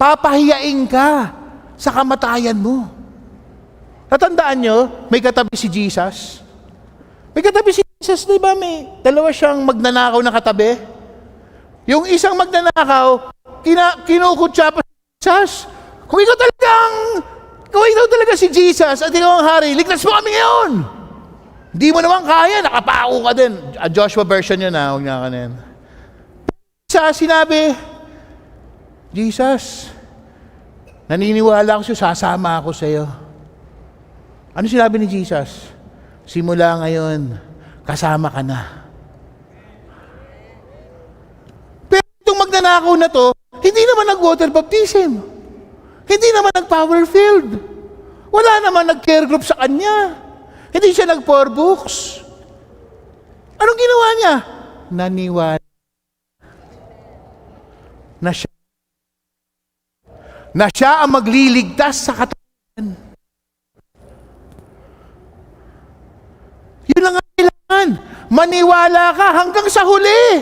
papahiyain ka sa kamatayan mo. Natandaan nyo, may katabi si Jesus. May katabi si Jesus, di ba? May dalawa siyang magnanakaw na katabi. Yung isang magnanakaw, kinukutsa pa si Jesus. Kung ikaw talaga si Jesus at ikaw ang hari, ligtas mo kami ngayon. Hindi mo naman kaya, nakapako ka din. Joshua version yun na, huwag niya kanin. Sinabi, Jesus, naniniwala ako sa'yo, sasama ako sa'yo. Ano sinabi ni Jesus? Simula ngayon, kasama ka na. Pero itong magnanakaw na to, hindi naman nag-water baptism. Hindi naman nag-power filled. Wala naman nag-care group sa kanya. Hindi siya nag-4 books. Anong ginawa niya? Naniwala na siya ang magliligtas sa katawan. Yun lang ang kailangan. Maniwala ka hanggang sa huli.